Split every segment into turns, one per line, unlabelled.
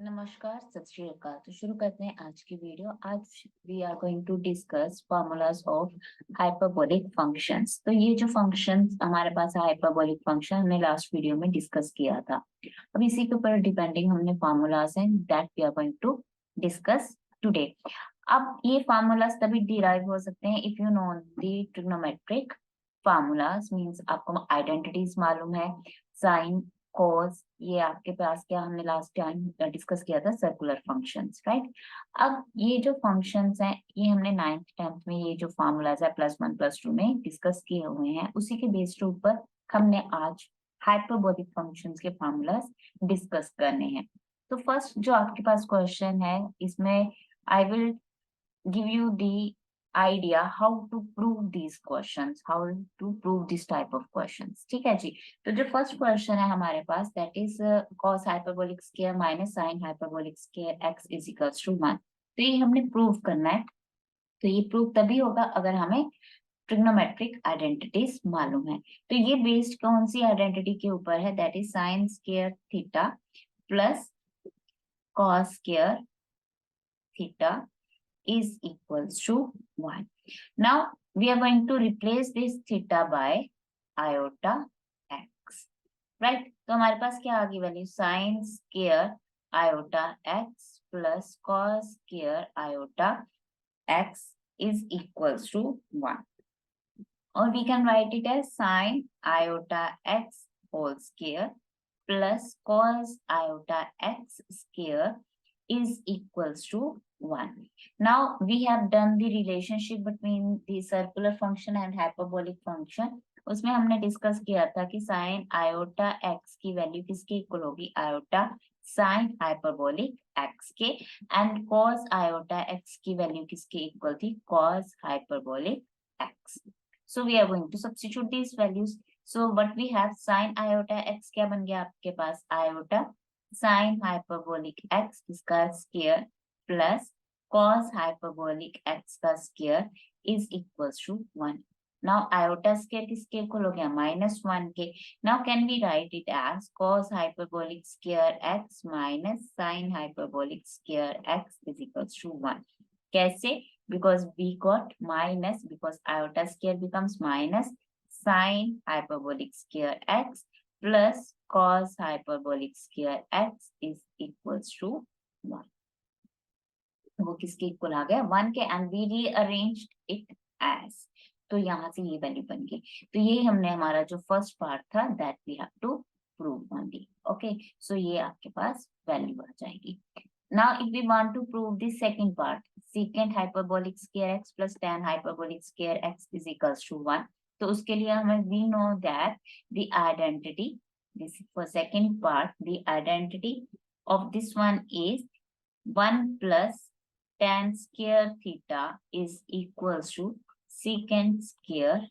नमस्कार, सत श्री अकाल। तो शुरू करते हैं आज की वीडियो। आज we are going to discuss formulas of hyperbolic functions. तो ये जो फंक्शंस हमारे पास है हाइपरबोलिक फंक्शन, हमने लास्ट वीडियो में डिस्कस किया था। अब इसी के ऊपर डिपेंडिंग हमने फॉर्मूलाज हैं that we are going to discuss today. अब ये फॉर्मूलाज तभी डिराइव हो सकते हैं if you know the trigonometric formulas, means आपको आइडेंटिटीज मालूम है, साइन कॉस, ये आपके पास क्या हमने लास्ट टाइम डिस्कस किया था, सर्कुलर फंक्शंस, राइट। अब ये जो फंक्शंस हैं ये हमने 9th 10th में ये जो फॉर्मूलाज है +1 +2 में डिस्कस किए हुए हैं, उसी के बेस के ऊपर हमने आज हाइपरबोलिक फंक्शंस के फॉर्मूलाज डिस्कस करने हैं। तो फर्स्ट जो आपके पास क्वेश्चन है, इसमें I will give you the idea how to prove these questions, how to prove this type of questions। ठीक है जी। तो जो फर्स्ट क्वेश्चन है हमारे पास that is cos hyperbolic square minus sin hyperbolic square x is equals to 1। तो ये हमने प्रूव करना है। तो ये प्रूव तभी होगा अगर हमें ट्रिग्नोमेट्रिक आइडेंटिटीज मालूम है। तो ये बेस्ड कौन सी आइडेंटिटी के ऊपर है, that is sin square theta plus cos square theta is equals to 1. Now we are going to replace this theta by iota x, right? तो हमारे पास क्या आ गई value, sin square iota x plus cos square iota x is equals to 1, or we can write it as sin iota x whole square plus cos iota x square is equals to 1. Now we have done the relationship between the circular function and hyperbolic function। उसमें हमने discuss किया था कि sin iota x की value किसके equal होगी, iota sin hyperbolic x के, and cos iota x की वैल्यू किसके इक्वल थी, cos hyperbolic x। So we are going to substitute these values. So what we have, sin iota x क्या बन गया आपके पास, iota sin hyperbolic x इसका square plus cos hyperbolic x का square is equals to 1. Now iota square किसके equal हो गया, -1 के। Now can we write it as cos hyperbolic square x minus sin hyperbolic square x is equals to 1। कैसे, because we got minus, because iota square becomes minus sin hyperbolic square x plus cos hyperbolic square x is equals to 1। वो किसके equal आ गया, 1 के, and we rearranged it as. तो यहाँ से ये value बन गई। तो ये हमने हमारा जो फर्स्ट पार्ट था that we have to prove only. Okay, so ये आपके पास वैल्यू आ जाएगी। Now if we want to prove the second part, secant hyperbolic square x plus tan hyperbolic square x is equals to 1। तो उसके लिए हमें we know that the identity, this for second part, the identity of this one is 1 plus tan square theta is equals to secant square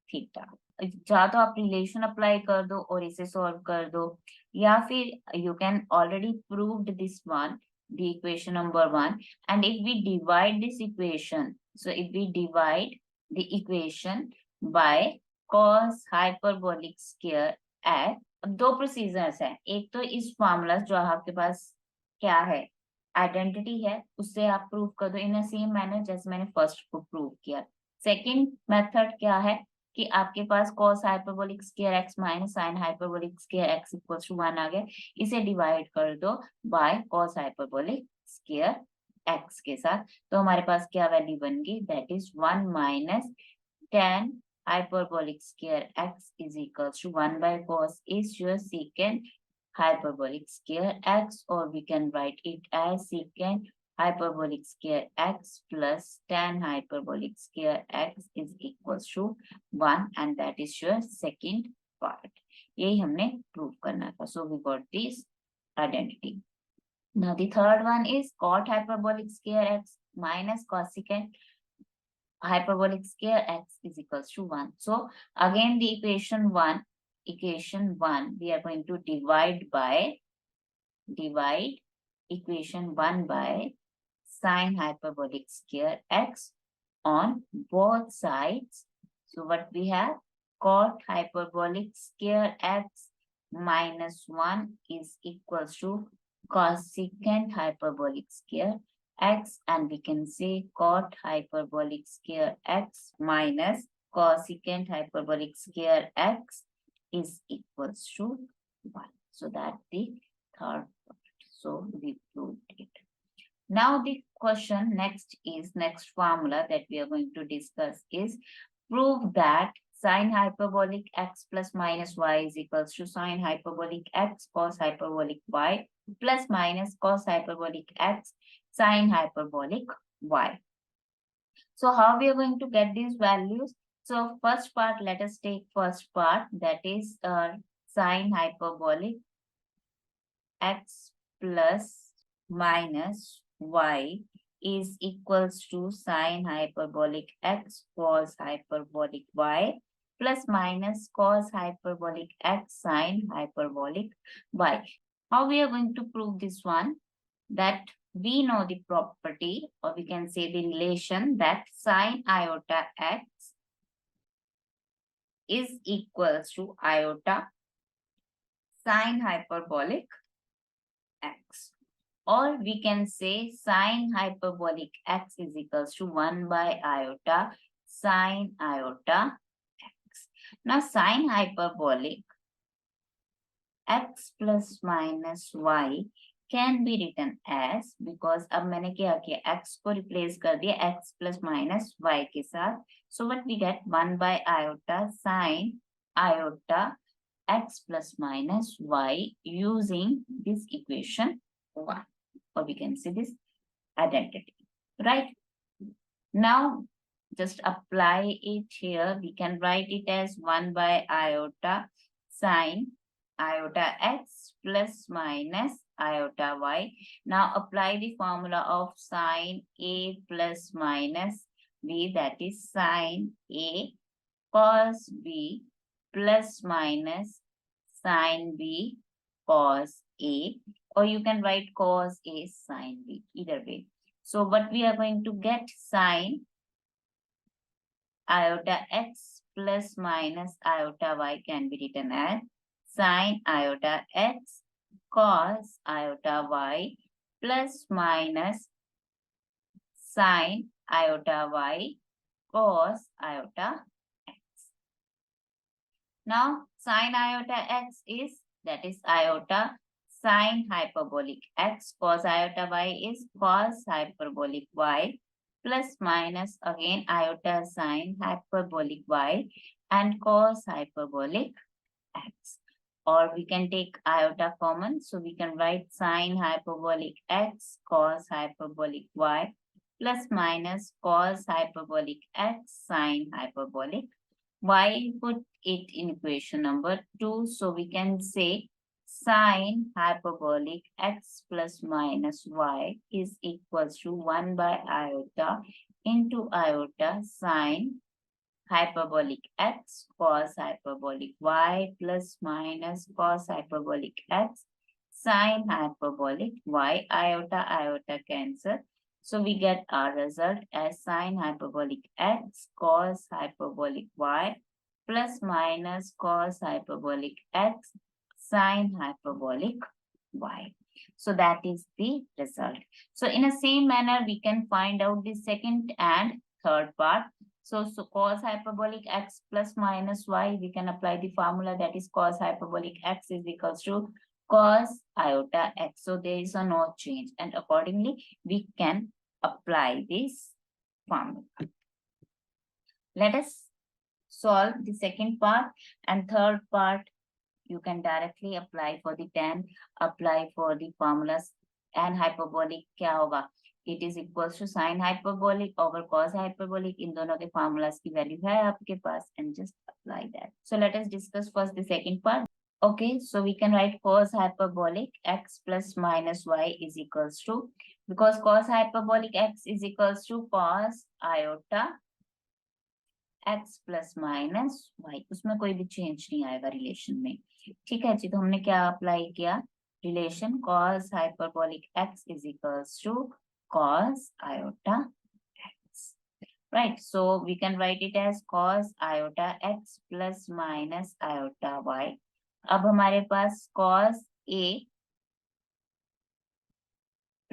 theta। या तो आप relation apply कर दो और इसे सॉल्व कर दो, या फिर you can already proved this one, the equation number 1, and if we divide this equation, so if we divide the equation by cos hyperbolic square x, अब दो प्रोसीजर्स है, एक तो इस फॉर्मूला जो आपके पास क्या है आइडेंटिटी है उससे आप प्रूव कर दो इन सेम मैनर जैसे मैंने फर्स्ट को प्रूव किया। सेकंड मेथड क्या है कि आपके पास cos hyperbolic square x minus sin hyperbolic square x equals to 1 आ गया, इसे डिवाइड कर दो by cos hyperbolic square x के साथ। तो हमारे पास क्या वैल्यू बन गई, that is 1 minus tan hyperbolic square x is equals to 1 by cos is your secant hyperbolic square x, or we can write it as secant hyperbolic square x plus tan hyperbolic square x is equals to 1, and that is your second part। यही हमने prove करना था। So we got this identity। Now the third one is cot hyperbolic square x minus cosecant hyperbolic square x is equals to 1। So again the equation 1 we are going to divide equation 1 by sin hyperbolic square x on both sides। So what we have, cot hyperbolic square x minus 1 is equals to cosecant hyperbolic square x, and we can say cot hyperbolic square x minus cosecant hyperbolic square x is equals to 1. So that's the third part. So we proved it. Now the question next formula that we are going to discuss is prove that sine hyperbolic x plus minus y is equals to sine hyperbolic x cos hyperbolic y plus minus cos hyperbolic x sine hyperbolic y. So how we are going to get these values? So first part, let us take first part, that is sine hyperbolic x plus minus y is equals to sine hyperbolic x cos hyperbolic y plus minus cos hyperbolic x sine hyperbolic y. How we are going to prove this one? That we know the property, or we can say the relation, that sine iota x is equals to iota sine hyperbolic x. Or we can say sine hyperbolic x is equals to 1 by iota sine iota x. Now sine hyperbolic x plus minus y can be written as, because अब मैंने क्या किया, x को replace कर दिया x plus minus y के साथ. So what we get, 1 by iota sine iota x plus minus y using this equation 1, or we can say this identity, right? Now just apply it here. We can write it as 1 by iota sine iota x plus minus iota y. Now apply the formula of sine a plus minus b, that is sine a cos b plus minus sine b cos a, or you can write cos a sine b, either way. So what we are going to get, sine iota x plus minus iota y can be written as sine iota x cos iota y plus minus sine iota y cos iota x. Now sine iota x is, that is iota sine hyperbolic x, cos iota y is cos hyperbolic y plus minus again iota sine hyperbolic y and cos hyperbolic x. Or we can take iota common, so we can write sine hyperbolic x cos hyperbolic y plus minus cos hyperbolic x sine hyperbolic y. Put it in equation number 2, so we can say sine hyperbolic x plus minus y is equals to 1 by iota into iota sine hyperbolic x cos hyperbolic y plus minus cos hyperbolic x sine hyperbolic y. Iota iota cancel, so we get our result as sine hyperbolic x cos hyperbolic y plus minus cos hyperbolic x sine hyperbolic y. So that is the result. So in the same manner, we can find out the second and third part. So cos hyperbolic x plus minus y, we can apply the formula, that is cos hyperbolic x is equals to cos iota x. So there is a no change, and accordingly we can apply this formula. Let us solve the second part, and third part you can directly apply for the tan, apply for the formulas. And hyperbolic क्या होगा, it is equals to sine hyperbolic over cos hyperbolic. इन दोनों के formulas की value है आपके पास, and just apply that. So let us discuss first the second part. Okay, so we can write cos hyperbolic x plus minus y is equals to, because cos hyperbolic x is equals to cos iota x plus minus y, उसमें कोई भी change नहीं आएगा relation में. ठीक है जी, तो हमने क्या अप्लाई किया, relation cos hyperbolic x is equals to cos iota x, right? So we can write it as cos iota x plus minus iota y. अब हमारे पास cos a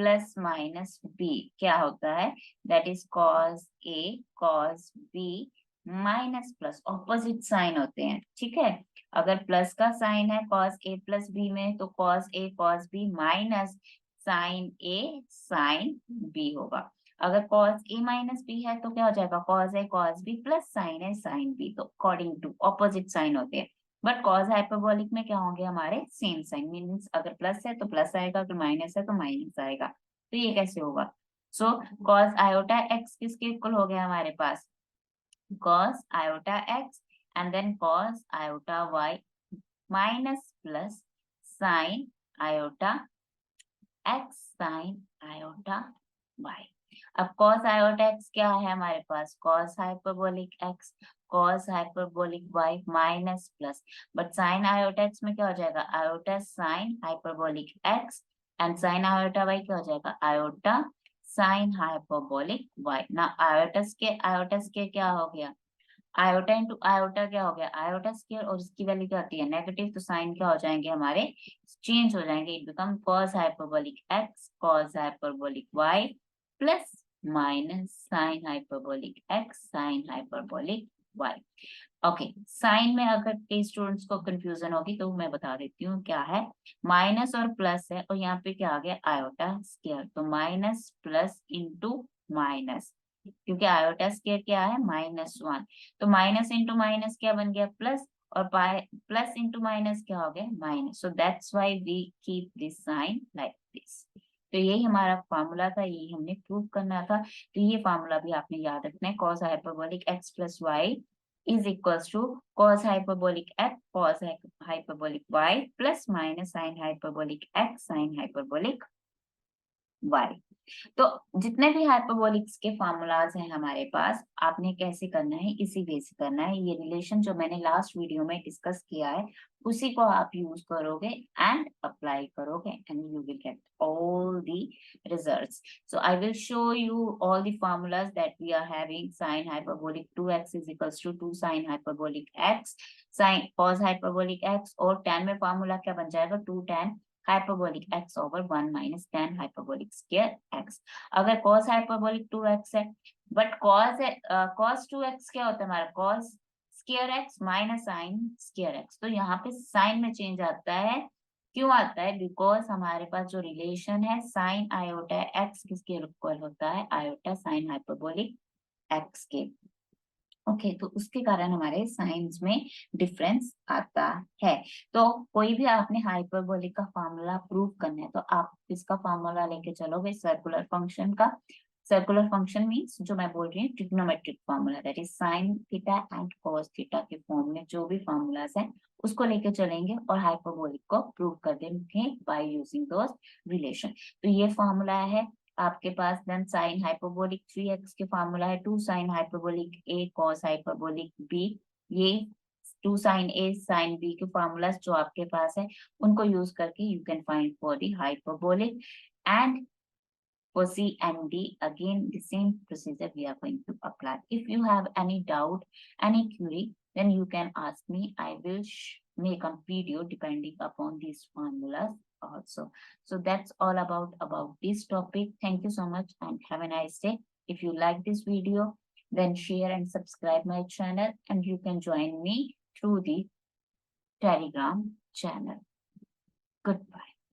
plus minus B क्या होता है, that is cos A cos B minus plus, opposite sign होते हैं, ठीक है। अगर प्लस का साइन है कॉस ए प्लस बी में, तो cos A cos B minus sign A sine B होगा। अगर कॉस ए माइनस बी है तो क्या हो जाएगा, cos A cos B plus sign A sine B, तो अकॉर्डिंग टू ऑपोजिट साइन होते हैं। बट कॉस हाइपरबोलिक में क्या होंगे हमारे, सेम साइन, मीन्स अगर प्लस है तो प्लस आएगा, अगर माइनस है तो माइनस आएगा। तो ये कैसे होगा, सो कॉस आयोटा एक्स किसके इक्वल हो गया हमारे पास, cos iota x and then cos iota y minus plus sin iota x sin iota y। अब cos iota x क्या है हमारे पास, cos hyperbolic x cos hyperbolic y minus plus, but sin iota x में क्या हो जाएगा, iota sin hyperbolic x and sin iota y क्या हो जाएगा, iota sin hyperbolic y ना। iota स्केयर क्या हो गया, आयोटा इंटू आयोटा क्या हो गया, आयोटा स्क्वायर, और इसकी वैल्यू क्या होती है नेगेटिव, तो साइन क्या हो जाएंगे हमारे, चेंज हो जाएंगे, it become cos hyperbolic x cos hyperbolic y plus minus sine hyperbolic x sine hyperbolic y. Okay, sign में अगर कई स्टूडेंट्स को कंफ्यूजन होगी तो मैं बता देती हूँ क्या है, माइनस और प्लस है और यहाँ पे क्या आ गया आयोटा स्क्वायर, तो माइनस प्लस इंटू माइनस, क्योंकि आयोटा स्क्वायर क्या है -1, तो माइनस इंटू माइनस क्या बन गया प्लस, और प्लस इंटू माइनस क्या हो गया minus, so that's why we keep this sign like this. तो यही हमारा फॉर्मूला था, यही हमने प्रूव करना था। तो ये फॉर्मूला भी आपने याद रखना है, cos hyperbolic x plus y is equals to cos hyperbolic x cos hyperbolic y plus minus sine hyperbolic x sine hyperbolic y। तो जितने भी हाइपरबोलिक्स के फॉर्मूलाज हैं हमारे पास, आपने कैसे करना है, इसी वे से करना है। ये रिलेशन जो मैंने लास्ट वीडियो में डिस्कस किया है उसी को आप यूज करोगे एंड अप्लाई करोगे and you will get all the results. So I will show you all the formulas that we are having. Sin hyperbolic 2x is equals to 2 sin hyperbolic x, sin cos hyperbolic x, और tan में formula क्या बन जाएगा 2 tan hyperbolic x over 1 minus tan hyperbolic square x। अगर cos hyperbolic 2x है, but cos है cos 2x क्या होता है हमारा, cos square x minus sine square x, तो यहाँ पे साइन में चेंज आता है, क्यों आता है, बिकॉज हमारे पास जो रिलेशन है साइन आयोटा x किसके इक्वल होता है, आयोटा साइन हाइपरबोलिक x के। ओके, तो उसके कारण हमारे साइंस में डिफरेंस आता है। तो कोई भी आपने हाइपरबोलिक का फार्मूला प्रूव करना है तो आप इसका फार्मूला लेके चलोगे सर्कुलर फंक्शन का। सर्कुलर फंक्शन मींस जो मैं बोल रही हूँ trigonometric formula, that is sine theta and cos theta के फॉर्म में जो भी फार्मूलाज हैं उसको लेके चलेंगे और हाइपरबोलिक को प्रूव कर देंगे बाय यूजिंग दोस रिलेशन। तो ये फार्मूला है आपके पास, देन साइन हाइपरबोलिक 3x के फार्मूला है 2 sine hyperbolic a cos hyperbolic b, ये 2 साइन a साइन b के फार्मूलाज जो आपके पास है उनको यूज करके you can find for the hyperbolic, and for C and D again the same procedure we are going to apply. If you have any doubt, any query, then you can ask me. I will make a video depending upon these formulas also. So that's all about this topic. Thank you so much and have a nice day. If you like this video, then share and subscribe my channel, and you can join me through the Telegram channel. Goodbye.